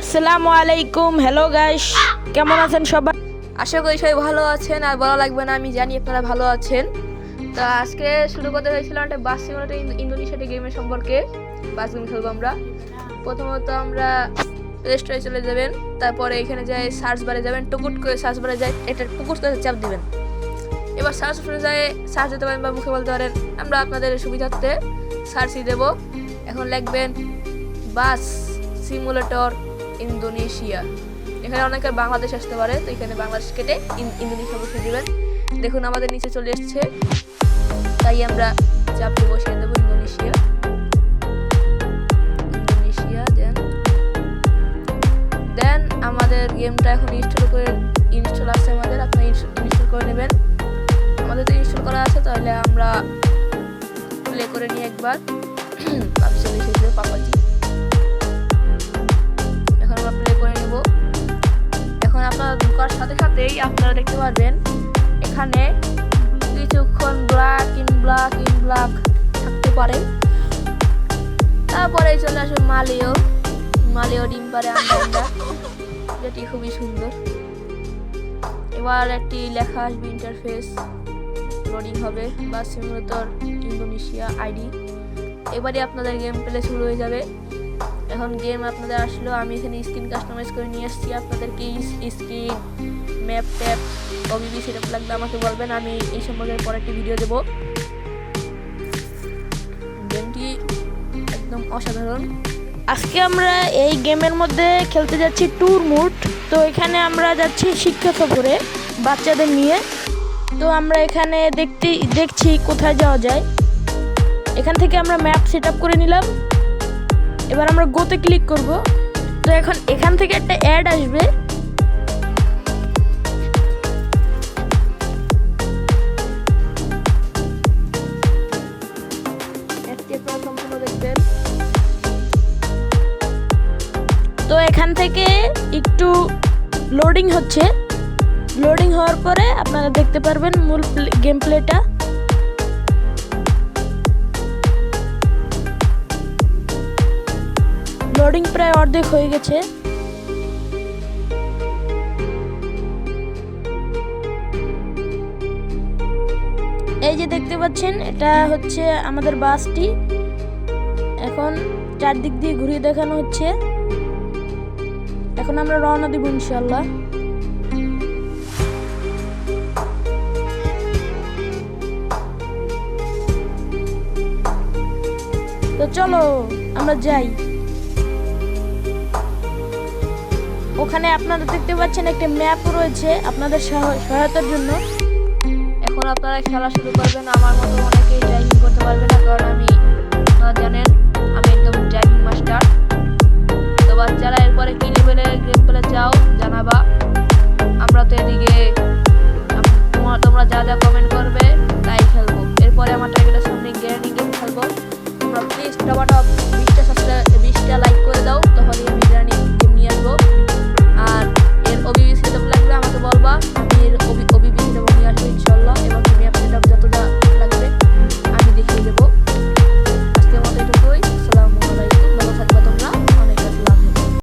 আসসালামু আলাইকুম। Hello guys, কেমন আছেন সবাই? আশা করি সবাই ভালো আছেন, আর বলা লাগবে না, আমি জানি আপনারা ভালো আছেন। তো আজকে শুরু করতে হয়েছিলাম একটা বাস সিমুলেটর ইন্দোনেশিয়া গেমের সম্পর্কে। বাস গেম খেলবো আমরা। প্রথমত আমরা প্লে স্টোরে চলে যাবেন, তারপরে এখানে যাই সার্চ বারে যাবেন, টুকুট করে সার্চ বারে যাই এটা টুকুট করে চাপ দিবেন। এবার সার্চ বারে যায় সার্চ দিতে পারেন বা মুখে বলতে পারেন, আমরা আপনাদের সুবিধার্থে সার্চই দেব। এখন লিখবেন বাস সিমুলেটর ইন্দোনেশিয়া। এখানে অনেকের বাংলাদেশ আসতে পারে, তো এখানে বাংলাদেশ কেটে ইন্দোনেশিয়া বসিয়ে দেবেন। দেখুন আমাদের নিচে চলে এসছে, তাই আমরা চাপে বসিয়ে দেবো ইন্দোনেশিয়া। দেন আমাদের গেমটা এখন ইনস্টল আছে আমাদের, আপনারা ইনস্টল করে নেবেন। আমাদের তো ইনস্টল করা আছে, তাহলে আমরা প্লে করে নিই একবার। পাপাজি এখন আমরা প্লে করে নেব। এখন আপনারা ঢোকার সাথে সাথেই আপনারা দেখতে পারবেন এখানে কিছুক্ষণ ব্ল্যাক ইন ব্ল্যাক থাকতে পারে। তারপরে চলে আসবে মালিও ডিম পারে আমরা, যেটি খুবই সুন্দর। এবার একটি লেখা আসবে, ইন্টারফেস লোডিং হবে, বা সিমুলেটর ইন্দোনেশিয়া আইডি। এবারে আপনাদের গেম প্লে শুরু হয়ে যাবে। এখন গেম আপনাদের আসলো, আমি এখানে স্ক্রিন কাস্টমাইজ করে নিয়ে এসেছি। আপনাদেরকে screen map tap OBB setup লাগবে আমাকে বলবেন, আমি এই সম্পর্কে পরে একটি ভিডিও দেব। গেমটি একদম অসাধারণ। আজকে আমরা এই গেমের মধ্যে খেলতে যাচ্ছি ট্যুর মুড। তো এখানে আমরা যাচ্ছি শিক্ষা সফরে বাচ্চাদের নিয়ে। তো আমরা এখানে দেখছি কোথায় যাওয়া যায়। এখান থেকে আমরা ম্যাপ সেটআপ করে নিলাম। এবার আমরা গোতে ক্লিক করব। তো এখন এখান থেকে একটা অ্যাড আসবে। দেখবেন তো এখান থেকে একটু লোডিং হচ্ছে। লোডিং হওয়ার পরে আপনারা দেখতে পারবেন মূল গেম প্লেটা। লোডিং প্রায় অর্ধেক হয়ে গেছে। এই যে দেখতে পাচ্ছেন, এটা হচ্ছে আমাদের বাসটি। এখন চারদিক দিয়ে ঘুরিয়ে দেখানো হচ্ছে। এখন আমরা রওনা দিব ইনশাআল্লাহ। তো চলো আমরা যাই। ওখানে আপনারা দেখতে পাচ্ছেন একটা ম্যাপ রয়েছে আপনাদের সহায়তার জন্য। এখন আপনারা খেলা শুরু করবেন। আমার মতো অনেকেই ড্রাইভিং করতে পারবে না, কারণ আমি